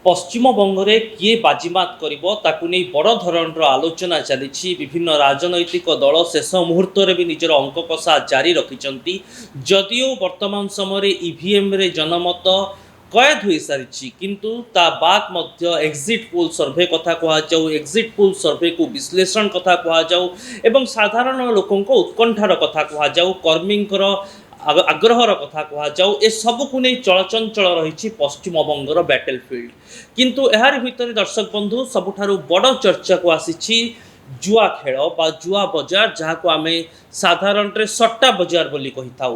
ପଶ୍ଚିମବଙ୍ଗରେ କିଏ ବାଜିମାତ କରିବ ତାକୁ ନେଇ ବଡ଼ ଧରଣର ଆଲୋଚନା ଚାଲିଛି। ବିଭିନ୍ନ ରାଜନୈତିକ ଦଳ ଶେଷ ମୁହୂର୍ତ୍ତରେ ବି ନିଜର ଅଙ୍କ କଷା ଜାରି ରଖିଛନ୍ତି। ଯଦିଓ ବର୍ତ୍ତମାନ ସମୟରେ ଇଭିଏମ୍ରେ ଜନମତ କଏଦ ହୋଇସାରିଛି, କିନ୍ତୁ ତା ବାଦ୍ ମଧ୍ୟ ଏକ୍ଜିଟ୍ ପୋଲ୍ ସର୍ଭେ କଥା କୁହାଯାଉ, ଏକ୍ଜିଟ୍ ପୋଲ୍ ସର୍ଭେକୁ ବିଶ୍ଳେଷଣ କଥା କୁହାଯାଉ ଏବଂ ସାଧାରଣ ଲୋକଙ୍କ ଉତ୍କଣ୍ଠାର କଥା କୁହାଯାଉ, କର୍ମୀଙ୍କର ଆଗ୍ରହର କଥା କୁହାଯାଉ, ଏସବୁକୁ ନେଇ ଚଳଚଞ୍ଚଳ ରହିଛି ପଶ୍ଚିମବଙ୍ଗର ବ୍ୟାଟେଲଫିଲ୍ଡ। କିନ୍ତୁ ଏହାରି ଭିତରେ ଦର୍ଶକ ବନ୍ଧୁ ସବୁଠାରୁ ବଡ଼ ଚର୍ଚ୍ଚାକୁ ଆସିଛି जुआ खेल बा जुआ बजार जहाँ को आम साधारण सट्टा बजार बोली कही था।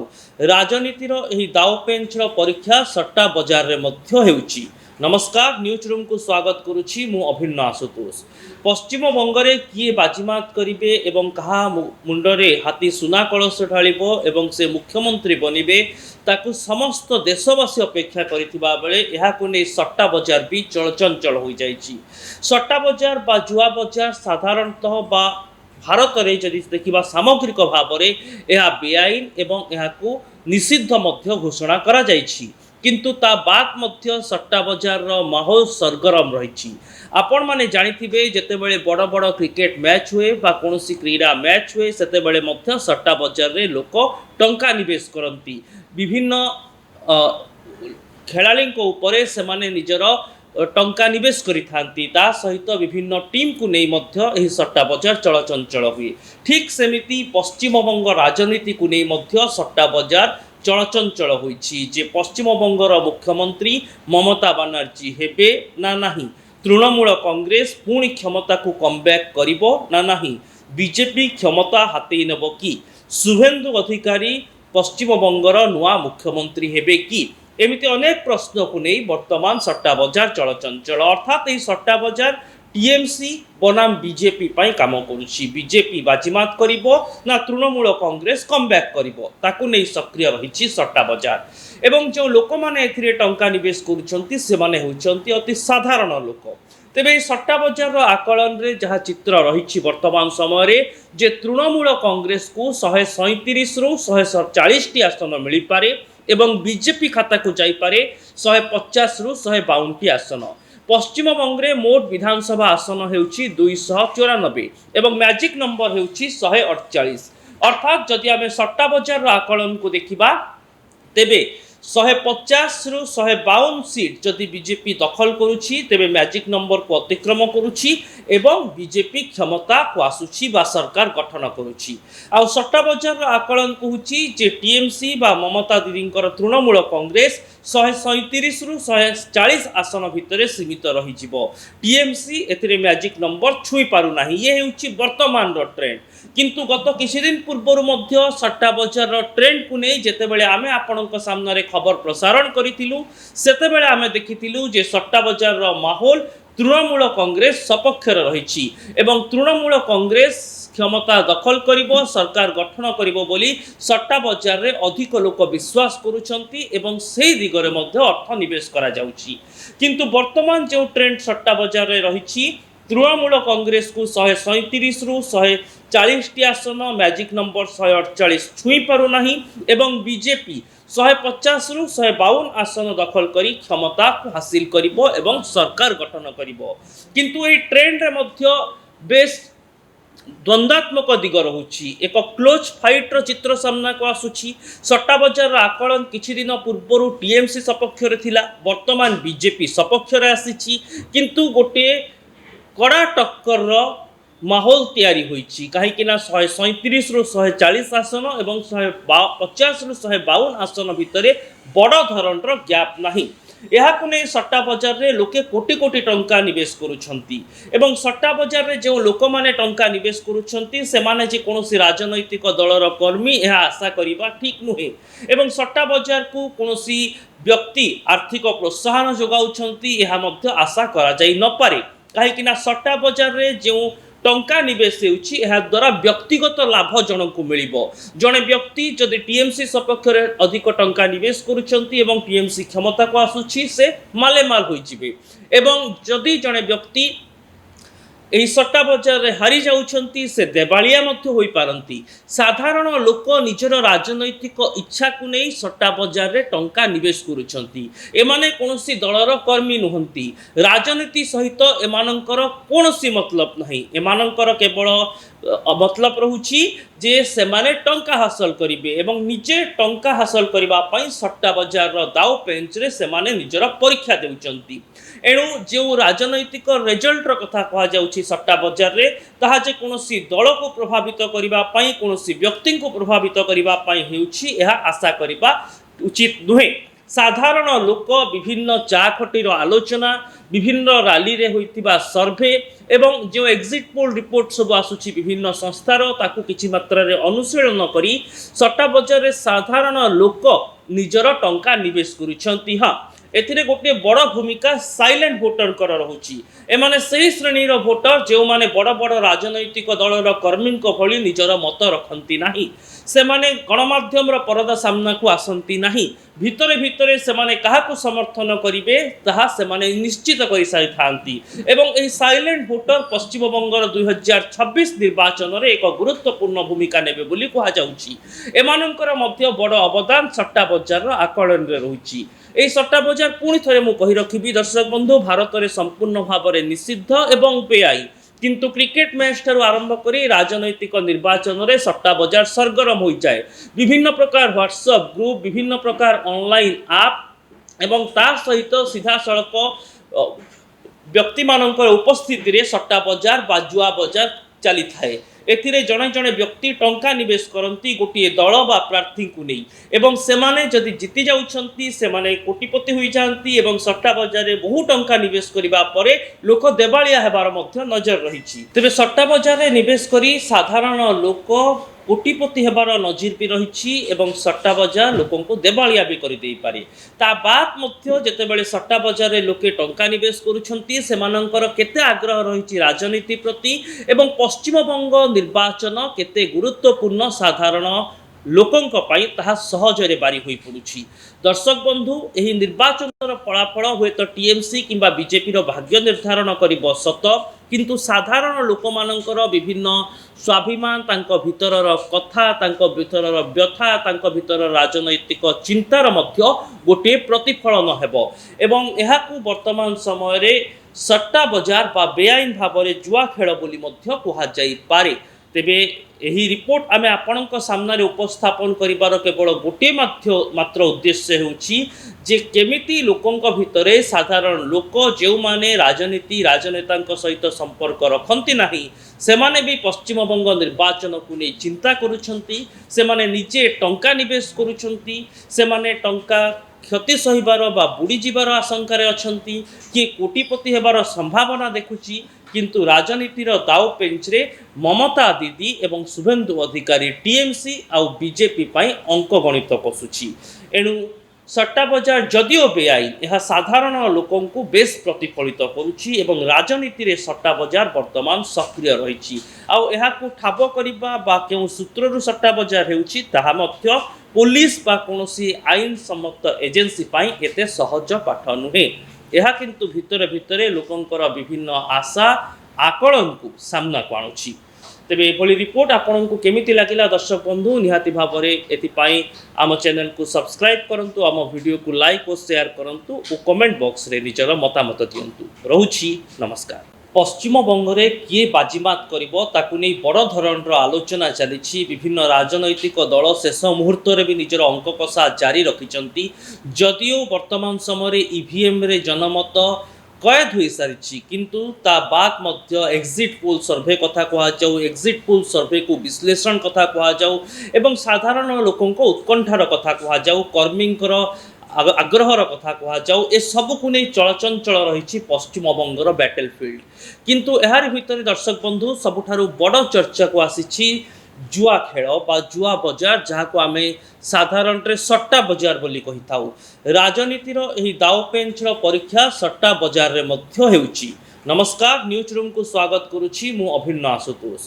राजनीतिर यही दाव पेंचर परीक्षा सट्टा बजार रे मध्य हेउची। नमस्कार, न्यूज रूम को स्वागत करुछि मु अभिन्न आशुतोष। पश्चिम बंगरे किए बाजीमात करिवे एवं कहा मुंडरे हाथी सुना कलश ढालिबो एवं से मुख्यमंत्री बनिबे ताकू समस्त देशवासी अपेक्षा करिथिबा बेले एहाकु नै सट्टा बजार भी चलचंचल हो जाइछि। सट्टा बजार बा जुआ बजार साधारणतः बा भारत रे जदि देखिबा सामग्रिक भाव में यह बेआईन एवं एहाकु निषिद्ध मध्य घोषणा करा जाइछि। किंतु ता बाद मध्य सट्टा बजार रो माहौल सरगरम रही। आपण माने जानिथिबे जेतेबेले बड़ बड़ क्रिकेट मैच हुए बा कोनोसी क्रीड़ा मैच हुए सेतेबेले मध्य सट्टा बजार रे लोक टंका निवेश करती। विभिन्न खेलाड़ी उपरे सेमाने निजर टंका निवेश करिथांती। ता सहित विभिन्न टीम को नहीं मध्य एही सट्टा बजार चलचंचल हुए। ठीक सेमिति पश्चिमबंग राजनीति को नहीं मध्य सट्टा बजार चलचंचल होइछि। जे पश्चिमबंगर मुख्यमंत्री ममता बनर्जी हेबे ना नहीं, तृणमूल कांग्रेस पुणी क्षमता को कमबैक करिबो ना नहीं, बीजेपी क्षमता हाथेई नेबो कि, शुभेंदु अधिकारी पश्चिमबंगर नुआ मुख्यमंत्री हेबे कि, एमिति अनेक प्रश्न को नहीं वर्तमान सट्टा बजार चलचंचल। अर्थात यह सट्टा बजार टीएमसी बनाम बीजेपी पाई काम करुछि। बीजेपी बाजीमात करिबो ना तृणमूल कांग्रेस कमबैक करिबो ताकू नहीं सक्रिय रही सट्टा बजार। एवं जो लोक माने एथिरे टंका निवेश करुछंती से माने होउछंती अति साधारण लोक। तेबे सट्टा बजार आकलन रे जहाँ चित्र रही वर्तमान समय जे तृणमूल कांग्रेस को 137 रु 140 टी आसन मिल पारे एवं बीजेपी खाता को जाइपारे 150 रु 152 टी आसन। पश्चिम बंगरे मोट विधानसभा आसन हेउची 294 एवं मैजिक नंबर हेउची 148। अर्थात जदि आम सट्टा बजार आकलन को देखिबा तेबे 150 रु 152 सीट जदि बीजेपी दखल करुछि तेबे मैजिक नंबर को अतिक्रम करुछि एवं बीजेपी क्षमता को आसुछि बा सरकार गठन करुछि। आ सट्टा बजार आकलन कहूछि जे टीएमसी बा ममता दीदींकर तृणमूल कांग्रेस 137 रु 140 आसन भितर सीमित रही। टीएमसी एथिरे मैजिक नंबर छुई पारु नाही। ये हेउछि वर्तमान रो ट्रेंड। किंतु गत किछि दिन पूर्व मध्य सट्टा बजार ट्रेंड को नहीं जेतेबेले आमे आपणक सामने खबर प्रसारण करिथिलु सेतेबेले आमे देखिथिलु जे सट्टा बजार माहौल तृणमूल कांग्रेस सपक्षर रही एवं तृणमूल कांग्रेस क्षमता दखल करिबो सरकार गठन करिबो बोली सट्टा बजार रे अधिक लोक विश्वास करुछंती एवं सेही दिगरे मध्य अर्थ निवेश करा जाउछि। किंतु वर्तमान जो ट्रेंड सट्टा बजार रे रही तृणमूल कांग्रेस को 137 रु 140 टी आसन मैजिक नंबर 148 छुई पारु नाही एवं बीजेपी 150 रु 152 आसन दखल करी क्षमता को हासिल करिबो एवं सरकार गठन करिबो। किंतु ए ट्रेंड रे मध्य बेस द्वंद्वात्मक दिग रहुछि। एक क्लोज फाइट रो चित्र सामना को आसुछि। सट्टा बजार आकलन किछि दिन पूर्व टीएमसी सपक्ष रे थिला, वर्तमान बीजेपी सपक्ष रे आसीछि। किंतु गोटे कड़ा टक्कर माहौल तैयारी होइछि कहीं 137 रु 140 आसन एवं 150 रु 152 आसन भितर बड़ धरण गैप नहीं। यहाकु नै सट्टा बजार रे लोके कोटी कोटी टंका निवेश करुछंती एवं सट्टा बजार रे जो लोक माने टंका निवेश करुछंती से माने जे कोनोसी राजनैतिक दलर कर्मी यह आशा करिबा ठीक नुहे। एवं सट्टा बजार को कोनोसी व्यक्ति आर्थिक प्रोत्साहन जोगाउछंती यह मध्य आशा करा जाई न पारे कहीं सट्टा बजार रे जो टंका निवेश होउछि एहा द्वारा व्यक्तिगत लाभ जन को मिलिबो। जने व्यक्ति जदि टीएमसी सपक्ष रे अधिक टंका निवेश करुछंती एवं टीएमसी क्षमता को आसुछि से माले माल होई जिवे एवं जदि जने व्यक्ति ଏହି ସଟ୍ଟା ବଜାରରେ ହାରି ଯାଉଛନ୍ତି ସେ ଦେବାଳିଆ ମଧ୍ୟ ହୋଇପାରନ୍ତି। ସାଧାରଣ ଲୋକ ନିଜର ରାଜନୈତିକ ଇଚ୍ଛାକୁ ନେଇ ସଟ୍ଟା ବଜାରରେ ଟଙ୍କା ନିବେଶ କରୁଛନ୍ତି। ଏମାନେ କୌଣସି ଦଳର କର୍ମୀ ନୁହନ୍ତି। ରାଜନୀତି ସହିତ ଏମାନଙ୍କର କୌଣସି ମତଲବ ନାହିଁ। ଏମାନଙ୍କର କେବଳ ମତଲବ ରହୁଛି ଯେ ସେମାନେ ଟଙ୍କା ହାସଲ କରିବେ ଏବଂ ନିଜେ ଟଙ୍କା ହାସଲ କରିବା ପାଇଁ ସଟ୍ଟା ବଜାରର ଦାଉ ପେଞ୍ଚରେ ସେମାନେ ନିଜର ପରୀକ୍ଷା ଦେଉଛନ୍ତି। ଏଣୁ ଯେଉଁ ରାଜନୈତିକ ରେଜଲ୍ଟର କଥା କୁହାଯାଉଛି ସଟ୍ଟା ବଜାରରେ, ତାହା ଯେ କୌଣସି ଦଳକୁ ପ୍ରଭାବିତ କରିବା ପାଇଁ, କୌଣସି ବ୍ୟକ୍ତିଙ୍କୁ ପ୍ରଭାବିତ କରିବା ପାଇଁ ହେଉଛି, ଏହା ଆଶା କରିବା ଉଚିତ ନୁହେଁ। ସାଧାରଣ ଲୋକ ବିଭିନ୍ନ ଚା ଖଟିର ଆଲୋଚନା, ବିଭିନ୍ନ ରାଲିରେ ହୋଇଥିବା ସର୍ଭେ ଏବଂ ଯେଉଁ ଏକ୍ଜିଟ୍ ପୋଲ୍ ରିପୋର୍ଟ ସବୁ ଆସୁଛି ବିଭିନ୍ନ ସଂସ୍ଥାର, ତାକୁ କିଛି ମାତ୍ରାରେ ଅନୁଶୀଳନ କରି ସଟ୍ଟା ବଜାରରେ ସାଧାରଣ ଲୋକ ନିଜର ଟଙ୍କା ନିବେଶ କରୁଛନ୍ତି। ହଁ, ଏଥିରେ ଗୋଟିଏ ବଡ଼ ଭୂମିକା ସାଇଲେଣ୍ଟ ଭୋଟରଙ୍କର ରହୁଛି। ଏମାନେ ସେହି ଶ୍ରେଣୀର ଭୋଟର ଯେଉଁମାନେ ବଡ଼ ବଡ଼ ରାଜନୈତିକ ଦଳର କର୍ମୀଙ୍କ ଭଳି ନିଜର ମତ ରଖନ୍ତି ନାହିଁ। ସେମାନେ ଗଣମାଧ୍ୟମର ପରଦା ସାମ୍ନାକୁ ଆସନ୍ତି ନାହିଁ। ଭିତରେ ଭିତରେ ସେମାନେ କାହାକୁ ସମର୍ଥନ କରିବେ ତାହା ସେମାନେ ନିଶ୍ଚିତ କରିସାରିଥାନ୍ତି ଏବଂ ଏହି ସାଇଲେଣ୍ଟ ଭୋଟର ପଶ୍ଚିମବଙ୍ଗର 2026 ନିର୍ବାଚନରେ ଏକ ଗୁରୁତ୍ୱପୂର୍ଣ୍ଣ ଭୂମିକା ନେବେ ବୋଲି କୁହାଯାଉଛି। ଏମାନଙ୍କର ମଧ୍ୟ ବଡ଼ ଅବଦାନ ସଟ୍ଟା ବଜାରର ଆକଳନରେ ରହୁଛି। ଏହି ସଟ୍ଟା ବଜାର ପୁଣି ଥରେ ମୁଁ କହି ରଖିବି ଦର୍ଶକ ବନ୍ଧୁ, ଭାରତରେ ସମ୍ପୂର୍ଣ୍ଣ ଭାବରେ ନିଷିଦ୍ଧ ଏବଂ ବେଆଇନ। କିନ୍ତୁ କ୍ରିକେଟ ମ୍ୟାଚ୍ ଠାରୁ ଆରମ୍ଭ କରି ରାଜନୈତିକ ନିର୍ବାଚନରେ ସଟ୍ଟା ବଜାର ସରଗରମ ହୋଇଯାଏ। ବିଭିନ୍ନ ପ୍ରକାର ହ୍ୱାଟ୍ସଆପ୍ ଗ୍ରୁପ, ବିଭିନ୍ନ ପ୍ରକାର ଅନଲାଇନ୍ ଆପ୍ ଏବଂ ତା ସହିତ ସିଧାସଳଖ ବ୍ୟକ୍ତିମାନଙ୍କର ଉପସ୍ଥିତିରେ ସଟ୍ଟା ବଜାର ବା ଜୁଆ ବଜାର ଚାଲିଥାଏ। ଏଥିରେ ଜଣେ ଜଣେ ବ୍ୟକ୍ତି ଟଙ୍କା ନିବେଶ କରନ୍ତି ଗୋଟିଏ ଦଳ ବା ପ୍ରାର୍ଥୀଙ୍କୁ ନେଇ ଏବଂ ସେମାନେ ଯଦି ଜିତି ଯାଉଛନ୍ତି ସେମାନେ କୋଟିପତି ହୋଇଯାଆନ୍ତି ଏବଂ ସଟ୍ଟା ବଜାରରେ ବହୁ ଟଙ୍କା ନିବେଶ କରିବା ପରେ ଲୋକ ଦେବାଳିଆ ହେବାର ମଧ୍ୟ ନଜର ରହିଛି। ତେବେ ସଟ୍ଟା ବଜାରରେ ନିବେଶ କରି ସାଧାରଣ ଲୋକ କୋଟିପତି ହେବାର ନଜିର ବି ରହିଛି ଏବଂ ସଟ୍ଟା ବଜାର ଲୋକଙ୍କୁ ଦେବାଳିଆ ବି କରିଦେଇପାରେ। ତା ବାଦ ମଧ୍ୟ ଯେତେବେଳେ ସଟ୍ଟା ବଜାରରେ ଲୋକେ ଟଙ୍କା ନିବେଶ କରୁଛନ୍ତି ସେମାନଙ୍କର କେତେ ଆଗ୍ରହ ରହିଛି ରାଜନୀତି ପ୍ରତି ଏବଂ ପଶ୍ଚିମବଙ୍ଗ ନିର୍ବାଚନ କେତେ ଗୁରୁତ୍ୱପୂର୍ଣ୍ଣ ସାଧାରଣ ଲୋକଙ୍କ ପାଇଁ ତାହା ସହଜରେ ବାରି ହୋଇପଡ଼ୁଛି। ଦର୍ଶକ ବନ୍ଧୁ, ଏହି ନିର୍ବାଚନର ଫଳାଫଳ ହୁଏତ ଟିଏମ୍ସି କିମ୍ବା ବିଜେପିର ଭାଗ୍ୟ ନିର୍ଦ୍ଧାରଣ କରିବ ସତ, କିନ୍ତୁ ସାଧାରଣ ଲୋକମାନଙ୍କର ବିଭିନ୍ନ ସ୍ୱାଭିମାନ, ତାଙ୍କ ଭିତରର କଥା, ତାଙ୍କ ଭିତରର ବ୍ୟଥା, ତାଙ୍କ ଭିତରର ରାଜନୈତିକ ଚିନ୍ତାର ମଧ୍ୟ ଗୋଟିଏ ପ୍ରତିଫଳନ ହେବ ଏବଂ ଏହାକୁ ବର୍ତ୍ତମାନ ସମୟରେ ସଟ୍ଟା ବଜାର ବା ବେଆଇନ ଭାବରେ ଜୁଆ ଖେଳ ବୋଲି ମଧ୍ୟ କୁହାଯାଇପାରେ। ତେବେ ଏହି ରିପୋର୍ଟ ଆମେ ଆପଣଙ୍କ ସାମ୍ନାରେ ଉପସ୍ଥାପନ କରିବାର କେବଳ ଗୋଟିଏ ମାତ୍ର ଉଦ୍ଦେଶ୍ୟ ହେଉଛି ଯେ କେମିତି ଲୋକଙ୍କ ଭିତରେ ସାଧାରଣ ଲୋକ ଯେଉଁମାନେ ରାଜନେତାଙ୍କ ସହିତ ସମ୍ପର୍କ ରଖନ୍ତି ନାହିଁ ସେମାନେ ବି ପଶ୍ଚିମବଙ୍ଗ ନିର୍ବାଚନକୁ ନେଇ ଚିନ୍ତା କରୁଛନ୍ତି। ସେମାନେ ନିଜେ ଟଙ୍କା ନିବେଶ କରୁଛନ୍ତି। ସେମାନେ ଟଙ୍କା କ୍ଷତି ସହିବାର ବା ବୁଡ଼ିଯିବାର ଆଶଙ୍କାରେ ଅଛନ୍ତି। କିଏ କୋଟିପତି ହେବାର ସମ୍ଭାବନା ଦେଖୁଛି। କିନ୍ତୁ ରାଜନୀତିର ଦାଉ ପେଞ୍ଚରେ ମମତା ଦିଦି ଏବଂ ଶୁଭେନ୍ଦୁ ଅଧିକାରୀ ଟିଏମ୍ସି ଆଉ ବିଜେପି ପାଇଁ ଅଙ୍କ ଗଣିତ କଷୁଛି। ଏଣୁ ସଟ୍ଟା ବଜାର ଯଦିଓ ବେଆଇନ, ଏହା ସାଧାରଣ ଲୋକଙ୍କୁ ବେଶ ପ୍ରତିଫଳିତ କରୁଛି ଏବଂ ରାଜନୀତିରେ ସଟ୍ଟା ବଜାର ବର୍ତ୍ତମାନ ସକ୍ରିୟ ରହିଛି। ଆଉ ଏହାକୁ ଠାବ କରିବା ବା କେଉଁ ସୂତ୍ରରୁ ସଟ୍ଟା ବଜାର ହେଉଛି ତାହା ମଧ୍ୟ ପୁଲିସ ବା କୌଣସି ଆଇନ ସମ୍ମତ ଏଜେନ୍ସି ପାଇଁ ଏତେ ସହଜ ପାଠ ନୁହେଁ। ଏହା କିନ୍ତୁ ଭିତରେ ଭିତରେ ଲୋକଙ୍କର ବିଭିନ୍ନ ଆଶା ଆକଳନକୁ ସାମ୍ନାକୁ ଆଣୁଛି। ତେବେ ଏଭଳି ରିପୋର୍ଟ ଆପଣଙ୍କୁ କେମିତି ଲାଗିଲା ଦର୍ଶକ ବନ୍ଧୁ, ନିହାତି ଭାବରେ ଏଥିପାଇଁ ଆମ ଚ୍ୟାନେଲକୁ ସବସ୍କ୍ରାଇବ୍ କରନ୍ତୁ, ଆମ ଭିଡ଼ିଓକୁ ଲାଇକ୍ ଓ ସେୟାର କରନ୍ତୁ ଓ କମେଣ୍ଟ ବକ୍ସରେ ନିଜର ମତାମତ ଦିଅନ୍ତୁ। ରହୁଛି, ନମସ୍କାର। ପଶ୍ଚିମବଙ୍ଗରେ କିଏ ବାଜିମାତ କରିବ ତାକୁ ନେଇ ବଡ଼ ଧରଣର ଆଲୋଚନା ଚାଲିଛି। ବିଭିନ୍ନ ରାଜନୈତିକ ଦଳ ଶେଷ ମୁହୂର୍ତ୍ତରେ ବି ନିଜର ଅଙ୍କ କଷା ଜାରି ରଖିଛନ୍ତି। ଯଦିଓ ବର୍ତ୍ତମାନ ସମୟରେ ଇଭିଏମ୍ରେ ଜନମତ କଏଦ ହୋଇସାରିଛି, କିନ୍ତୁ ତା ବାଦ ମଧ୍ୟ ଏକ୍ଜିଟ୍ ପୋଲ୍ ସର୍ଭେ କଥା କୁହାଯାଉ, ଏକ୍ଜିଟ୍ ପୋଲ୍ ସର୍ଭେକୁ ବିଶ୍ଳେଷଣ କଥା କୁହାଯାଉ ଏବଂ ସାଧାରଣ ଲୋକଙ୍କ ଉତ୍କଣ୍ଠାର କଥା କୁହାଯାଉ, କର୍ମୀଙ୍କର ଆଗ୍ରହର କଥା କୁହାଯାଉ, ଏସବୁକୁ ନେଇ ଚଳଚଞ୍ଚଳ ରହିଛି ପଶ୍ଚିମବଙ୍ଗର ବ୍ୟାଟେଲ ଫିଲ୍ଡ। କିନ୍ତୁ ଏହାରି ଭିତରେ ଦର୍ଶକ ବନ୍ଧୁ ସବୁଠାରୁ ବଡ଼ ଚର୍ଚ୍ଚାକୁ ଆସିଛି ଜୁଆ ଖେଳ ବା ଜୁଆ ବଜାର, ଯାହାକୁ ଆମେ ସାଧାରଣରେ ସଟ୍ଟା ବଜାର ବୋଲି କହିଥାଉ। ରାଜନୀତିର ଏହି ଦାଉ ପେଞ୍ଚର ପରୀକ୍ଷା ସଟ୍ଟା ବଜାରରେ ମଧ୍ୟ ହେଉଛି। नमस्कार न्यूज रूम को स्वागत करुछि मु अभिन्न आशुतोष।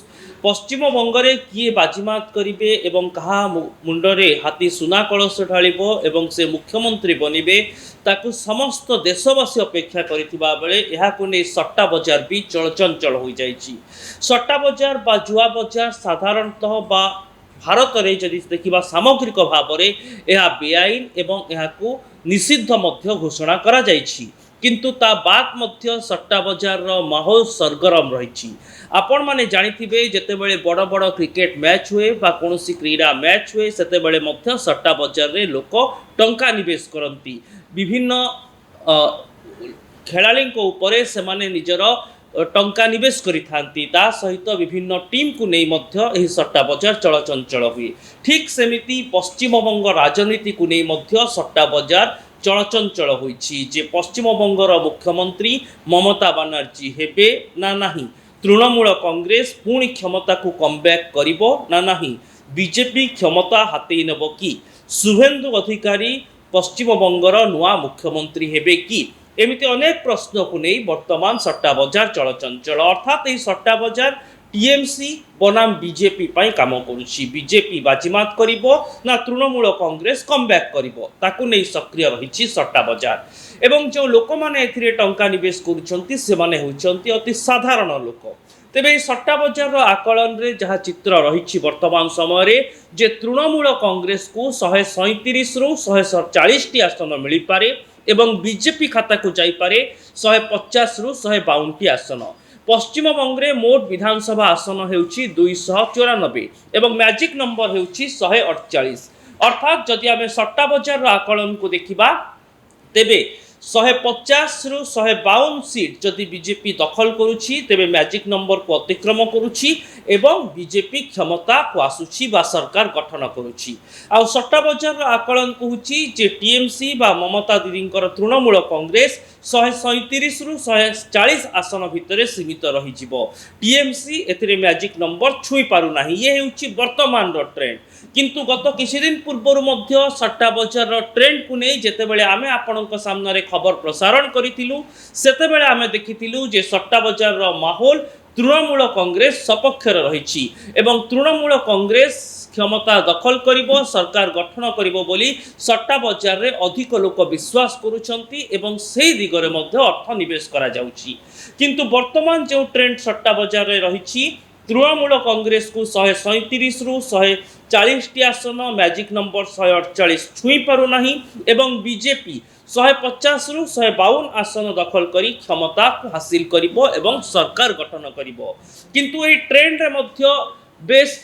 पश्चिम बंगरे किए बाजीमात करिवे एवं कहा मुंडरे हाथी सुना कलश ढालिबो एवं से मुख्यमंत्री बनिबे ताकू समस्त देशवासी अपेक्षा करिथिबा बेले एहाकु नै सट्टा बजार भी चलचंचल हो जाइछि। सट्टा बजार बा जुआ बजार साधारणतः बा भारत रे जदि देखिबा सामग्रिक भाव में यह बेआईन एवं एहाकु निषिद्ध मध्य घोषणा करा जाइछि। किंतु ता बाद मध्य सट्टा बजार माहौल सरगरम रही। आपण माने जानिथिबे जेतेबेले बड़ बड़ क्रिकेट मैच हुए बा कोनोसी क्रीड़ा मैच हुए सेतेबेले मध्य सट्टा बजार रे लोक टंका निवेश करती। विभिन्न खेलाड़ी उपरे सेमाने निजर टंका निवेश करिथांती। ता सहित विभिन्न टीम को नहीं मध्य एही सट्टा बजार चलचंचल हुए। ठीक सेमिति पश्चिम बंग राजनीति को नहीं मध्य सट्टा बजार चलचंचल होइछि। जे पश्चिम बंगर मुख्यमंत्री ममता बनर्जी हेबे ना नहीं, तृणमूल कांग्रेस पुणी क्षमता को कमबैक करिबो ना नहीं, बीजेपी क्षमता हाथेई नेबो कि, शुभेंदु अधिकारी पश्चिम बंगर नुआ मुख्यमंत्री हेबे कि, एमिति अनेक प्रश्न को नहीं वर्तमान सट्टा बजार चलचंचल। अर्थात यह सट्टा बजार टीएमसी बनाम बीजेपी पाई काम करुछि। बीजेपी बाजीमात करिबो ना तृणमूल कांग्रेस कमबैक करिबो ताकू नै सक्रिय रहिछि सट्टा बजार। एवं जो लोक माने एथिरे टंका निवेश करूछंती से माने होइछंती अति साधारण लोक। तेबे सट्टा बजार आकलन रे जहाँ चित्र रही वर्तमान समय जे तृणमूल कांग्रेस को 137 रु 140 टी आसन मिल पारे एवं बीजेपी खाता को जाइपारे 150 रु 152 टी आसन। पश्चिम बंगरे मोट विधानसभा आसन हेउछि 294 एवं मैजिक नंबर हेउछि 148। अर्थात जदि आमे सट्टा बजार आकलन को देखिबा तेबे 150 रु 152 सीट जदि बीजेपी दखल करुछि तेबे मैजिक नंबर को अतिक्रम करुछि एवं बीजेपी क्षमता को आसुछि बा सरकार गठन करुछि। आ सट्टा बजार आकलन कहूछि जे टीएमसी बा ममता दीदींकर तृणमूल कांग्रेस 137 रु 140 आसन भितर सीमित रही जिवो। टीएमसी एथिरे मैजिक नंबर छुई पारु नाही। ये हेउछि वर्तमान रो ट्रेंड। किंतु गत किछि दिन पूर्व मध्य सट्टा बजार रो ट्रेंड को नै जेतेबेले आमे आपणक सामने खबर प्रसारण करिथिलु सेतेबेले आमे देखिथिलु जे सट्टा बजार रो माहौल तृणमूल कांग्रेस सपक्षर रहिछि एवं तृणमूल कांग्रेस क्षमता दखल करिबो सरकार गठन करिबो बोली सट्टा बजार रे अधिक लोक विश्वास करूछंती एवं सेही दिगरे मध्य अर्थ निवेश करा जाउछि। किंतु वर्तमान जो ट्रेंड सट्टा बजार रे रहिछि तृणमूल कांग्रेस को 137 रु 140 टी आसन मैजिक नंबर 148 छुई पारु नाही एवं बीजेपी 150 रु 152 आसन दखल करी क्षमता को हासिल करिबो एवं सरकार गठन करिबो। किंतु एही ट्रेंड रे मध्य बेस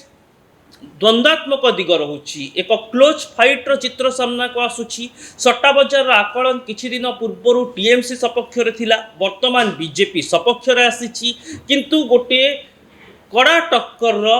द्वंद्वात्मक दिग रहुछि। एक क्लोज फाइट रो चित्र सामना को आसुछि। सट्टा बजार आकलन किछि दिन पूर्व टीएमसी सपक्ष रे थिला, वर्तमान बीजेपी सपक्ष रे आसीछि। किंतु गोटे कड़ा टक्कर रो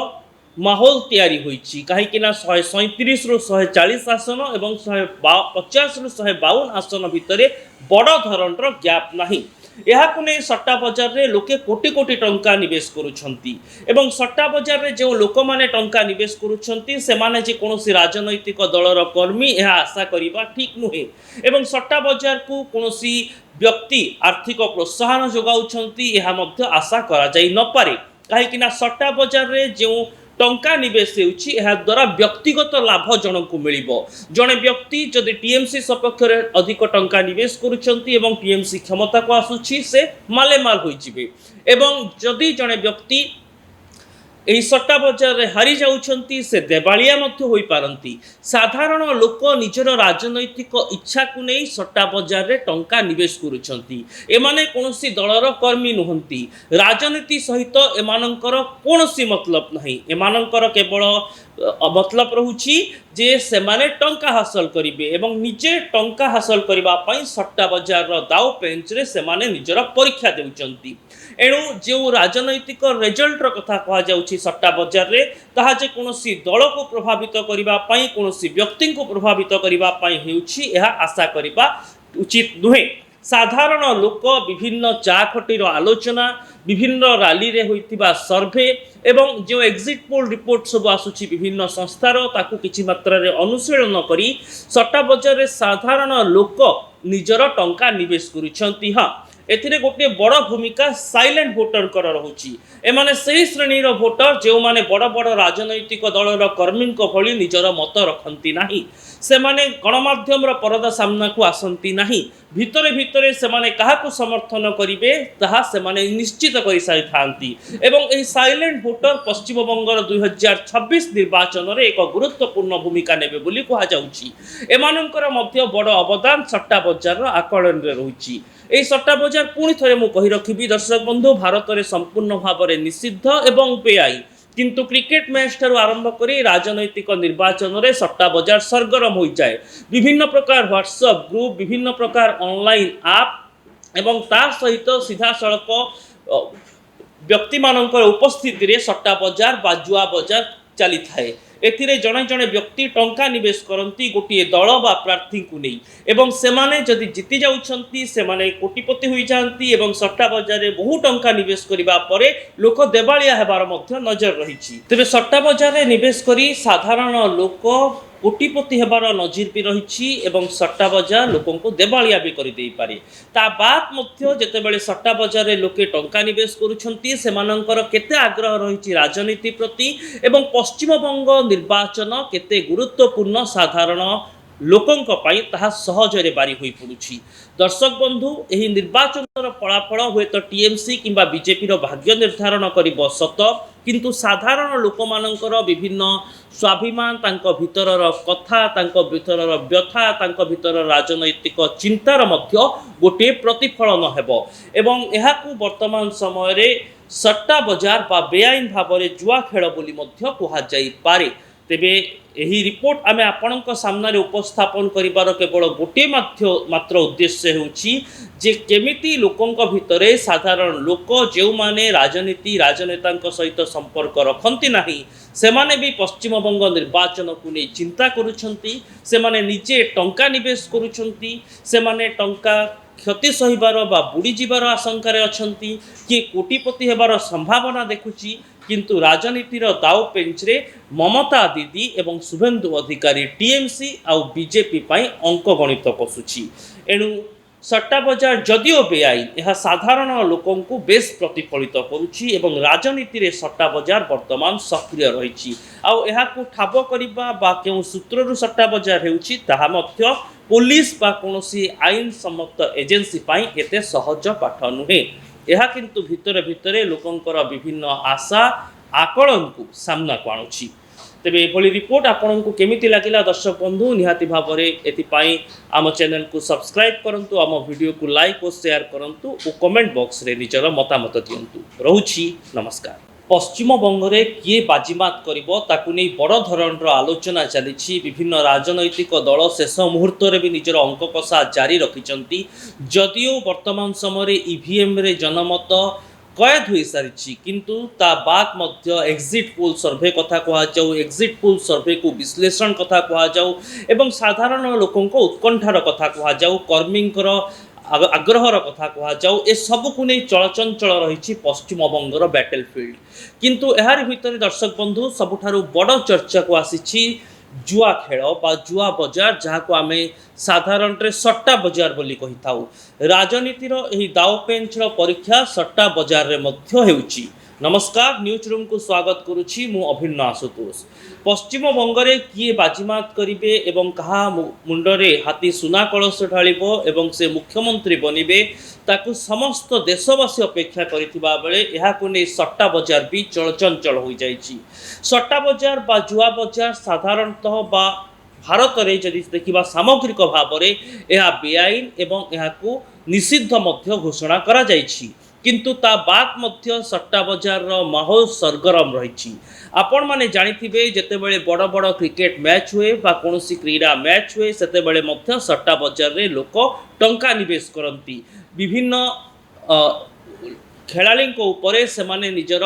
माहौल तैयारी होइछि कहीं 137 रु 140 आसन एवं 150 रु 152 आसन भितर बड़ धरण गैप नाही। यहाकु नै सट्टा बजार रे लोके कोटी कोटी टंका निवेश करूछंती एवं सट्टा बजार रे जो लोक माने टंका निवेश करूछंती से माने जे कोनोसी राजनैतिक दलर कर्मी यह आशा करिबा ठीक नुहे एवं सट्टा बजार को कोनोसी व्यक्ति आर्थिक प्रोत्साहन जोगाउछंती यह मध्य आशा करा जाई न पारे। कहीं सट्टा बजार रे जो टंका निवेश होउछि एहा द्वारा व्यक्तिगत लाभ जनक को मिलिबो। जने व्यक्ति जदि टीएमसी सपक्ष रे अधिक टंका निवेश करूछंती एवं टीएमसी क्षमता को आसुछि से मालेमाल होई जिवे एवं जदि जने व्यक्ति एही सट्टा बजार रे हारी जाउछंती से देवालिया मध्य होई पारंती। साधारण लोक निजर राजनैतिक इच्छा को नहीं सट्टा बजार रे टंका निवेश करूछंती। एमाने कोनोसी दलर कर्मी नुहंती। राजनीति सहित एमानंकर कोनोसी मतलब नहीं। एमानंकर केवल मतलब रहुछि जे सेमाने टंका हासिल करिवे एवं निजे टंका हासिल करिबा पई सट्टा बजार रो दाव पेंच रे सेमाने निजर परीक्षा देउचंती। एणु जो राजनैतिक रिजल्ट कथा कहा जाउछि सट्टा बजार रे ताहा जे कोनोसी दल को प्रभावित करिबा पई कोनोसी व्यक्ति को प्रभावित करिबा पई हेउछि एहा आशा करिबा उचित नुहे। साधारण लोक विभिन्न चाखटीर आलोचना विभिन्न रैली रे होइतिबा सर्वे एवं जो एग्जिट पोल रिपोर्ट सब आसुछि विभिन्न संस्थार ताकू किछि मात्रा रे अनुशीलन करी सट्टा बजार रे साधारण लोक निजर टंका निवेश करूछंती। हाँ एथिरे गोटे बड़ भूमिका साइलेंट भोटर रहुची एमाने सही श्रेणीर भोटर जो माने बड़ बड़ राजनैतिक दलर कर्मी भली निजर मत रखती नाही सेमाने गणमाध्यम परदा सामना को आसती नाही भितरे भितरे सेमाने काहाकु समर्थन करिवे ताहा सेमाने निश्चित कर सारी थांती एवं एही साइलेंट भोटर पश्चिम बंगर 2026 निर्वाचन रे एक गुरुत्वपूर्ण भूमिका नेबे बोली कहा जाउची एमानंकर मध्य बड़ अवदान सट्टा बजार आकलन रे रहुची एही सट्टा बजार पुणी थरे मु कहि रखिबी दर्शक बंधु भारत रे संपूर्ण भाव में निषिद्ध एवं बेआईन किंतु क्रिकेट मैच ठारू आरंभ करी राजनैतिक निर्वाचन रे सट्टा बजार सरगरम हो जाए विभिन्न प्रकार व्हाट्सएप ग्रुप विभिन्न प्रकार ऑनलाइन आप एवं ता सहित सीधा सड़क व्यक्ति मानकर उपस्थिति रे सट्टा बजार बा जुआ बजार चली थाए एथिरे जणे जणे व्यक्ति टंका निवेश करती गोटे दल बा प्रार्थी को नहीं एवं सेमाने जदि जीति जाउछंती सेमाने कोटिपति होई जांती एवं सट्टा बजार रे बहु टंका निवेश करिबा परे लोक देवालिया हेबार मध्य नजर रहिछि तबे सट्टा बजार रे निवेश करी साधारण लोक कोटिपति हेबार नजिर भी रही एवं सट्टा बजार लोकों को देवालिया भी कर दे पारे ता बात मध्य जेतेबेले सट्टा बजार रे लोके टंका निवेश करुछंती सेमानंकर केते आग्रह रही राजनीति प्रति एवं पश्चिम बंग निर्वाचन केते गुरुत्वपूर्ण साधारण लोकंक पई ताहा सहजरे बारी होई पडुछि दर्शक बंधु एही निर्वाचन फलाफल हुए तो टीएमसी किंबा बीजेपी रो भाग्य निर्धारण करिब सत किंतु साधारण लोक मानकर विभिन्न स्वाभिमान तांको भितरर कथा तांको भितरर व्यथा तांको भीतर राजनैतिक चिंतार मध्य गोटे प्रतिफलन हेबो एवं एहाकू वर्तमान समय रे सट्टा बजार बा बेआईन भाव में जुआ खेल बोली मध्य कहा जाई पारे तेबे यही रिपोर्ट आम आपणक सामने उपस्थापन करिवार केवल गोटे मात्र उद्देश्य होउछि जे केमिति लोकंक भितरे साधारण लोक जो माने राजनीति राजनेता सहित संपर्क रखती नाही सेमाने भी पश्चिम बंग निर्वाचन को नहीं चिंता करुछंती सेमाने निजे टंका निवेश करुछंती सेमाने टंका क्षति सहिबार बा बुड़ी जीवार आशंकार अछंती कि कोटिपति हेबार संभावना देखुची किंतु राजनीतिर दाव पेंच रे ममता दीदी एवं शुभेन्दु अधिकारी टीएमसी आउ बीजेपी पाई अंक गणित पशुची एणु सट्टा बजार जदिओ बेआईन यह साधारण लोकों को बेस प्रतिफलित करुछि एवं राजनीति रे सट्टा बजार वर्तमान सक्रिय रही आउ एहाकु ठाब करिबा बा केउ सूत्ररु सट्टा बजार हेउछि ताहा मध्य पुलिस बा कोनोसी आईन सम्मत एजेंसी पाई एते सहज पाठ नुहे यह किंतु भितरे भितरे लोकंकर विभिन्न आशा आकलन को सामना को आणुछि तेबे एभली रिपोर्ट आपन को केमिति लागिला दर्शक बंधु निहाती भाव में एथिपाई आम चैनल को सब्सक्राइब करंतु आम वीडियो को लाइक और शेयर करंतु और कमेंट बॉक्स रे निजर मतामत दियंतु रहुछि नमस्कार पश्चिम बंगरे किए बाजीमात करिवो ताकु नै बड़ धरणर आलोचना चली विभिन्न राजनैतिक दल शेष मुहूर्त भी निजर अंक कषा जारी रखिंट जदिओ वर्तमान समय ईवीएम रे जनमत कैद हो सारी किंतु ता बात मध्य एग्जिट पोल सर्वे कथा कह जाऊ एग्जिट पोल सर्वे को विश्लेषण कथा कह जाऊ एवं साधारण लोकों उत्कंठार कथा कह जाऊ कर्मींकर आग्रहर कथा कह जाऊ ए सब को नहीं चलचंचल रही पश्चिम बंगर बैटल फील्ड किंतु यार भितर दर्शक बंधु सबुठारु बड़ चर्चा को आसी जुआ खेल बा जुआ बजार जहाँ को आम साधारण सट्टा बजार बोली कही था राजनीतिर एही दाव पेंचर परीक्षा सट्टा बजार रे मध्य हेउची नमस्कार न्यूज रूम को स्वागत करुछि मु अभिन्न आशुतोष पश्चिम बंगरे किए बाजीमात करिवे एवं कहा मुंडरे हाथी सुना कलश ढालिबो एवं से मुख्यमंत्री बनिबे ताकु समस्त देशवासी अपेक्षा करिथिबा बेले एहाकु नै सट्टा बजार भी चलचंचल हो जाइछि सट्टा बजार बा जुआ बजार साधारणतः बा भारत रे जदि देखिबा सामग्रिक भाव में यह बेआईन एवं एहाकु निषिद्ध मध्य घोषणा करा जाइछि किंतु ता बात मध्य सट्टा बजार माहौल सरगरम रही आपण माने जानिथिबे जेतेबेले बड़ बड़ क्रिकेट मैच हुए बा कोनोसी क्रीड़ा मैच हुए सेतेबेले मध्य सट्टा बजार रे लोक टंका निवेश करती विभिन्न खेलाड़ी उपरे सेमाने निजर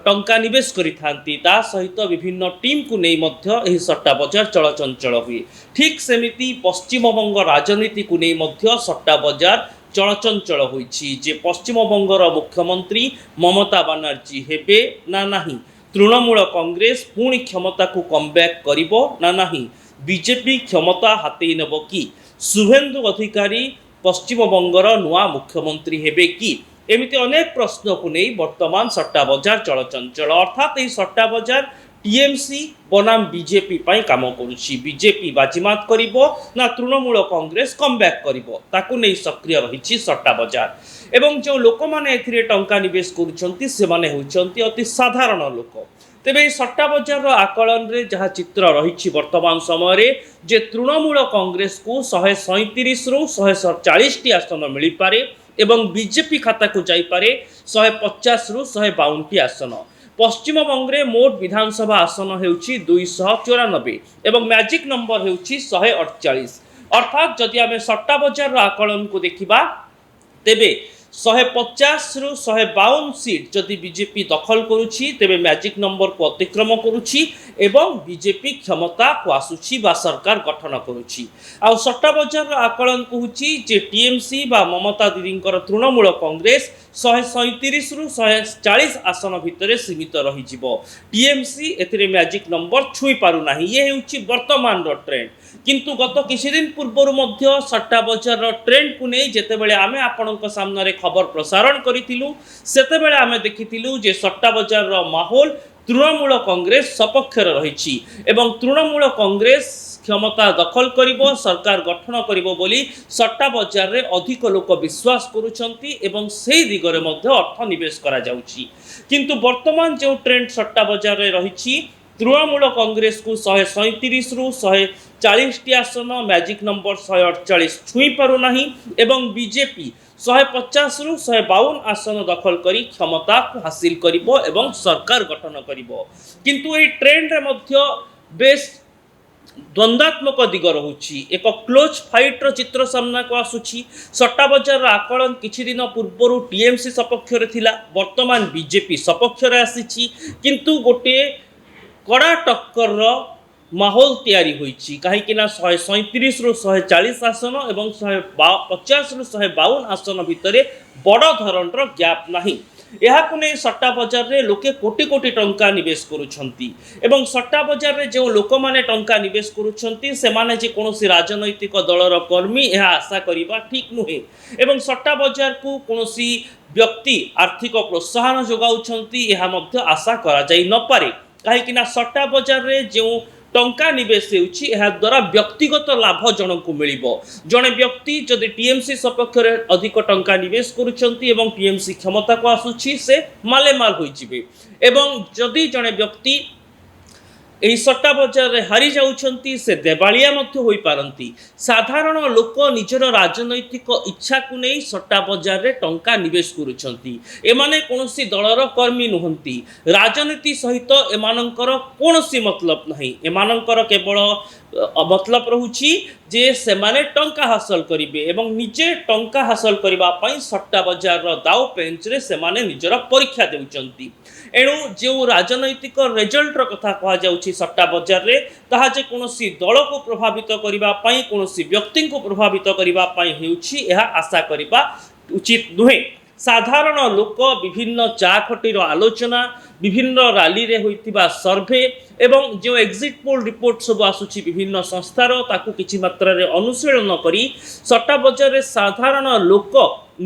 टंका निवेश करिथांती ता सहित विभिन्न टीम को नहीं मध्य एही सट्टा बजार चलचंचल हुए ठीक सेमिति पश्चिम बंग राजनीति को नहीं मध्य सट्टा बजार चलचंचल होइछि जे पश्चिम बंगर मुख्यमंत्री ममता बनर्जी हेबे ना नाही तृणमूल कांग्रेस पुणी क्षमता को कमबैक करिवो ना नाही बीजेपी क्षमता हाथेई नेब कि शुभेन्दु अधिकारी ପଶ୍ଚିମବଙ୍ଗର ନୂଆ ମୁଖ୍ୟମନ୍ତ୍ରୀ ହେବେ କି? ଏମିତି ଅନେକ ପ୍ରଶ୍ନକୁ ନେଇ ବର୍ତ୍ତମାନ ସଟ୍ଟା ବଜାର ଚଳଚଞ୍ଚଳ। ଅର୍ଥାତ୍ ଏହି ସଟ୍ଟା ବଜାର টিএমসি বনাম বিজেপি পাই কাম করুছি। বিজেপি বাজিমাত করিব না তৃণমূল কংগ্রেস কমব্যাক করিব, তাকু নেই সক্রিয় রহিছি সট্টা বজার। এবং যে লোক মানে এথিরে টঙ্কা নিবেশ করুছন্তি সেমানে হউছন্তি অতি সাধারণ লোক। তেবে এই সট্টা বজারর আকলনরে যাহা চিত্র রহিছি বর্তমান সময়ে যে তৃণমূল কংগ্রেসকু 137 রু 140টি আসন মিলিপারে এবং বিজেপি খাতাকু যাইপারে 150 রু 152টি আসন। পশ্চিমবঙ্গে মোট বিধানসভা আসন ହେଉଛି 294 এবং ম্যাজিক নম্বর ହେଉଛି 148। অর্থাৎ যদি আমি সট্টা বজারর আকলনকু দেখিবা তেবে 150 রু 152 সিট যদি বিজেপি দখল করুছি তেবে ম্যাজিক নম্বরକୁ অতিক্রম করুছি এবং বিজেপি ক্ষমতাକୁ আসুছি বা সরকার গঠন করুছি। আর সট্টা বজারর আকলন কହୁଛି যে টিএমসি বা মমতা দিদিঙ্কর তৃণমূল কংগ্রেস 137 রু 140 আসন ভিতরে সীমিত রহিଯିବ। টিএমসি এথিরে ম্যাজিক নম্বর ছুঁই পারু ନାହିଁ। ইয়ে ହେଉଛି ବର୍ତ୍ତମାନର ଟ୍ରେଣ୍ଡ। কিন্তু গত কিছুদিন পূর্বর মধ্য সট্টা বজারর ট্রেন্ডକୁ নেই যেতেবেলে আমি আপনাଙ୍କ সামনে খবর প্রসারণ করিছিলু সেতেবেলে আমি দেখিছিলু যে সট্টা বজারর মাহোল তৃণমূল কংগ্রেস সপক্ষরে রয়েছে এবং তৃণমূল কংগ্রেস ক্ষমতা দখল করিব সরকার গঠন করিব বলি সট্টা বজারে অধিক লোক বিশ্বাস করুছন্তি এবং সেই দিগরে মধ্যে অর্থ নিবেশ করা যাଉଛି। কিন্তু বর্তমান যে ট্রেন্ড সট্টা বজারে রয়েছে তৃণমূল কংগ্রেসকু 137 রু 140টি আসন ম্যাজিক নম্বর 148 ছুঁই পারু ନାହିଁ এবং বিজেপি 150 রু 152 আসন দখল করি ক্ষমতাକୁ হাসিল করিব এবং সরকার গঠন করিব। কিন্তু এই ট্রেন্ডরে মধ্য বেশ দ্বন্দ্বাত্মক দিগ রহুছি। এক ক্লোজ ফাইটর চিত্র সামনাକୁ আসুছি। সট্টা বজারর আকলন কিছুদিন পূর্বরু টিএমসি সপক্ষরে ଥିଲା, বর্তমান বিজেপি সপক্ষরে আসিছি। কিন্তু গোটিয়ে কড়া টক্করর মাহোল তৈরি হয়েছি কাহিঁকি না 137 রু 140 আসন এবং 150 রু 152 আসন ভিতরে বড় ধরনের গ্যাপ ନାହିଁ। এহাকু নেই সট্টা বজারে লোকে কোটি কোটি টঙ্কা নিবেশ করুছন্তি এবং সট্টা বজারে যে লোক মানে টঙ্কা নিবেশ করুছন্তি সেমানে যে কোনসি রাজনৈতিক দলর কর্মী এহা আশা করিবা ঠিক নুহে এবং সট্টা বজারকু কোনসি ব্যক্তি আর্থিক প্ରୋତ୍ସାହନ যোগাউছন্তি এহা মধ্য আশা করা যাই নপারে কাহিঁকি না সট্টা বজারে যে টঙ্কা নিবেশ ହେଉଛି ଏହା ଦ୍ୱାରା ବ୍ୟକ୍ତିଗତ ଲାଭ ଜଣଙ୍କୁ ମିଳିବ। ଜଣେ ବ୍ୟକ୍ତି ଯଦି ଟିଏମସି ସପକ୍ଷରେ ଅଧିକ ଟଙ୍କା ନିବେଶ କରୁଛନ୍ତି ଏବଂ ଟିଏମସି କ୍ଷମତାକୁ ଆସୁଛି ସେ ମାଲେମାଲ ହୋଇଯିବେ ଏବଂ ଯଦି ଜଣେ ବ୍ୟକ୍ତି এই সট্টা বজারে হারি যাচ্ছেন সে দেবালিয়া মধ্য হয়ে পারতি। সাধারণ লোক নিজের রাজনৈতিক ইচ্ছাকু নেই সট্টা বজারে টঙ্কা নিবেশ করুছেন। এমানে কোনসি দলর কর্মী নুহতি, রাজনীতি সহিত এমানଙ୍କର কোনসি মতলব নাই। এমানଙ୍କର কেবল মতলব রহুছি যে সেমানে টঙ্কা হাসল করিবে এবং নিজে টঙ্কা হাসল করিবা পাই সট্টা বজারর দাও পেঞ্চরে সেমানে নিজের পরীক্ষা দেউচন্তি। এণু যে রাজনৈতিক রেজল্টর কথা কুহযাଉଛି সট্টা বজারে তাহা যে কোনসি দলକୁ প্রভাবিত করিবা পাই কোনসি ব্যক্তিଙ୍କୁ প্রভাবিত করিবা পাই হেউছি এহা আশা করিবা উচিত নুহে। সাধারণ লোক বিভিন্ন চা খটির আলোচনা বিভিন্ন রালিরে হইতিবা সর্ভে এবং যে এক্সিট পোল রিপোর্ট সব আসুছি বিভিন্ন সংস্থার তাকে কিছু মাত্রারে অনুশীলন করি সট্টা বজারে সাধারণ লোক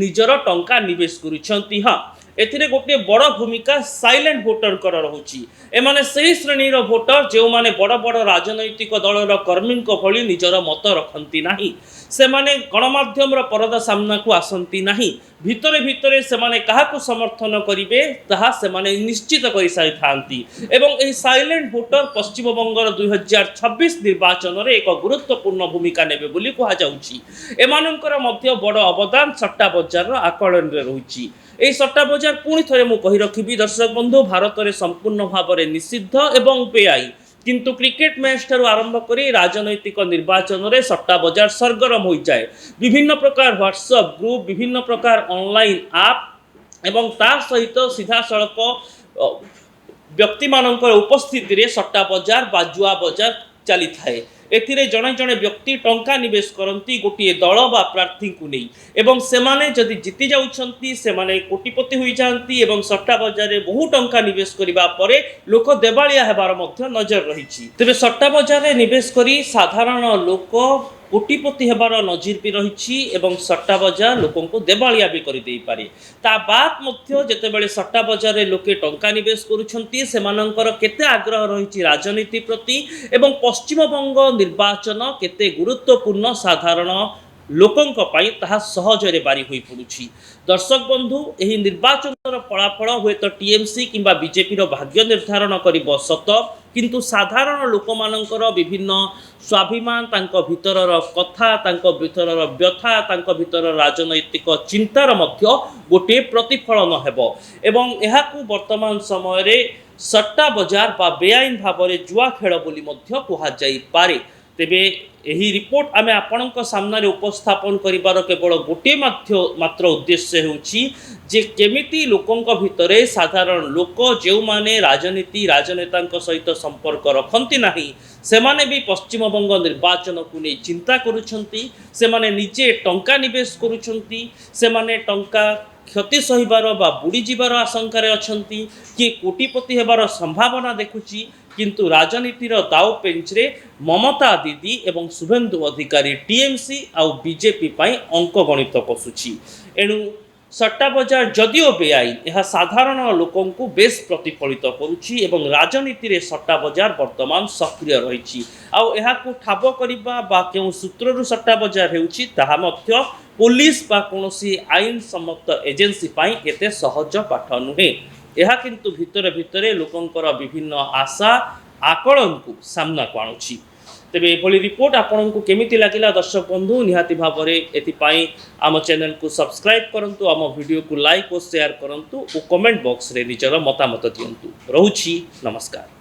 নিজের টঙ্কা নিবেশ করুছন্তি। হ্যাঁ এথিরে গোটিয়ে বড় ভূমিকা সাইলেন্ট ভোটরଙ୍କର রহুছি। এমানে সেই শ্রেণীর ভোটর যেউমানে বড় বড় রাজনৈতিক দলর কর্মীଙ୍କ ভଳି নিজের মত রখন্তি ନାହିଁ। সেমানে গণমাধ্যমর পরদা সামনাকু আসন্তি ନାହିଁ। ভিতরে ভিতরে সেমানে কাহাকু সমর্থন করিবে তাহা সেমানে নিশ্চিত করে সারিথান্তি এবং এই সাইলেন্ট ভোটর পশ্চিমবঙ্গর 2026 নির্বাচନରେ এক গুরুত্বপূর্ণ ভূমিকা নেবে বলি কুহযাଉଛି। এমানଙ୍କର ମଧ୍ୟ বড় অবদান সট্টা বজারর আকলନରେ রହୁଛି। এই সট্টা বজার পুଣି থরে মু কহি রাখিবি দর্শক বন্ধু ভারতের সম্পূর্ণ ভাবে নিষিদ্ধ এবং বেআইন। কিন্তু ক্রিকেট ম্যাচ ঠার আরম্ভ করে রাজনৈতিক নির্বাচনের সট্টা বজার সরগরম হয়ে যায়। বিভিন্ন প্রকার হোয়াটসঅ্যাপ গ্রুপ বিভিন্ন প্রকার অনলাইন আপ এবং তা সহিত সিধাসলখ ব্যক্তি মানଙ୍କର উপস্থিতিরে সট্টা বজার বা জুয়া বজার চালি থাকে। এথিরে জনে জনে ব্যক্তি টঙ্কা নিবেশ করନ୍ତି গোটিয়ে দল বা প্রার্থীଙ୍କୁ নেই এবং সেমানে যদি জিতি যাচ্ছন্তি সেমানে কোটিপতি হয়ে যাଆନ୍ତି এবং সট্টা বজারে বহু টঙ্কা নিবেশ করিবা পরে লোক দেবালিয়া হেবার মধ্য নজর রহিছি। তবে সট্টা বজারে নিবেশ করি সাধারণ লোক কোটিপতি হেবার নজির বি রয়েছে এবং সट्टा বজার লোকଙ୍କୁ দেবাଳିয়া বি করে দেই পারে তা বাদ মধ্য যেতেবেলে সट्टा বজারে লোকে টঙ্কা নিবেশ করুছন্তি সেমানଙ୍କର কেতে আগ্রহ রয়েছে রাজনীতি প্রতি এবং পশ্চিমবঙ্গ নির্বাচন কেতে গুরুত্বপূর্ণ সাধারণ ଲୋକଙ୍କ ପାଇଁ ତାହା ସହଜରେ ବାରି ହୋଇପଡ଼ୁଛି ଦର୍ଶକ ବନ୍ଧୁ ଏହି ନିର୍ବାଚନର ଫଳାଫଳ ହୁଏତ ଟିଏମ୍ସି କିମ୍ବା ବିଜେପିର ଭାଗ୍ୟ ନିର୍ଦ୍ଧାରଣ କରିବ ସତ କିନ୍ତୁ ସାଧାରଣ ଲୋକମାନଙ୍କର ବିଭିନ୍ନ ସ୍ୱାଭିମାନ ତାଙ୍କ ଭିତରର କଥା ତାଙ୍କ ଭିତରର ବ୍ୟଥା ତାଙ୍କ ଭିତରର ରାଜନୈତିକ ଚିନ୍ତାର ମଧ୍ୟ ଗୋଟିଏ ପ୍ରତିଫଳନ ହେବ ଏବଂ ଏହାକୁ ବର୍ତ୍ତମାନ ସମୟରେ ସଟ୍ଟା ବଜାର ବା ବେଆଇନ ଭାବରେ ଜୁଆ ଖେଳ ବୋଲି ମଧ୍ୟ କୁହାଯାଇପାରେ ତେବେ ଏହି ରିପୋର୍ଟ ଆମେ ଆପଣଙ୍କ ସାମ୍ନାରେ ଉପସ୍ଥାପନ କରିବାର କେବଳ ଗୋଟିଏ ମାତ୍ର ଉଦ୍ଦେଶ୍ୟ ହେଉଛି ଯେ କେମିତି ଲୋକଙ୍କ ଭିତରେ ସାଧାରଣ ଲୋକ ଯେଉଁମାନେ ରାଜନେତାଙ୍କ ସହିତ ସମ୍ପର୍କ ରଖନ୍ତି ନାହିଁ ସେମାନେ ବି ପଶ୍ଚିମବଙ୍ଗ ନିର୍ବାଚନକୁ ନେଇ ଚିନ୍ତା କରୁଛନ୍ତି ସେମାନେ ନିଜେ ଟଙ୍କା ନିବେଶ କରୁଛନ୍ତି ସେମାନେ ଟଙ୍କା କ୍ଷତି ସହିବାର ବା ବୁଡ଼ିଯିବାର ଆଶଙ୍କାରେ ଅଛନ୍ତି କିଏ କୋଟିପତି ହେବାର ସମ୍ଭାବନା ଦେଖୁଛି କିନ୍ତୁ ରାଜନୀତିର ଦାଉ ପେଞ୍ଚରେ ମମତା ଦିଦି ଏବଂ ଶୁଭେନ୍ଦୁ ଅଧିକାରୀ ଟିଏମ୍ସି ଆଉ ବିଜେପି ପାଇଁ ଅଙ୍କ ଗଣିତ କଷୁଛି ଏଣୁ ସଟ୍ଟା ବଜାର ଯଦିଓ ବେଆଇନ ଏହା ସାଧାରଣ ଲୋକଙ୍କୁ ବେଶ ପ୍ରତିଫଳିତ କରୁଛି ଏବଂ ରାଜନୀତିରେ ସଟ୍ଟା ବଜାର ବର୍ତ୍ତମାନ ସକ୍ରିୟ ରହିଛି ଆଉ ଏହାକୁ ଠାବ କରିବା ବା କେଉଁ ସୂତ୍ରରୁ ସଟ୍ଟା ବଜାର ହେଉଛି ତାହା ମଧ୍ୟ ପୁଲିସ ବା କୌଣସି ଆଇନ ସମ୍ମତ ଏଜେନ୍ସି ପାଇଁ ଏତେ ସହଜ ପାଠ ନୁହେଁ ଏହା କିନ୍ତୁ ଭିତରେ ଭିତରେ ଲୋକଙ୍କର ବିଭିନ୍ନ ଆଶା ଆକଳନକୁ ସାମ୍ନାକୁ ଆଣୁଛି ତେବେ ଏଭଳି ରିପୋର୍ଟ ଆପଣଙ୍କୁ କେମିତି ଲାଗିଲା ଦର୍ଶକ ବନ୍ଧୁ ନିହାତି ଭାବରେ ଏଥିପାଇଁ ଆମ ଚ୍ୟାନେଲକୁ ସବସ୍କ୍ରାଇବ୍ କରନ୍ତୁ ଆମ ଭିଡ଼ିଓକୁ ଲାଇକ୍ ଓ ସେୟାର କରନ୍ତୁ ଓ କମେଣ୍ଟ ବକ୍ସରେ ନିଜର ମତାମତ ଦିଅନ୍ତୁ ରହୁଛି ନମସ୍କାର।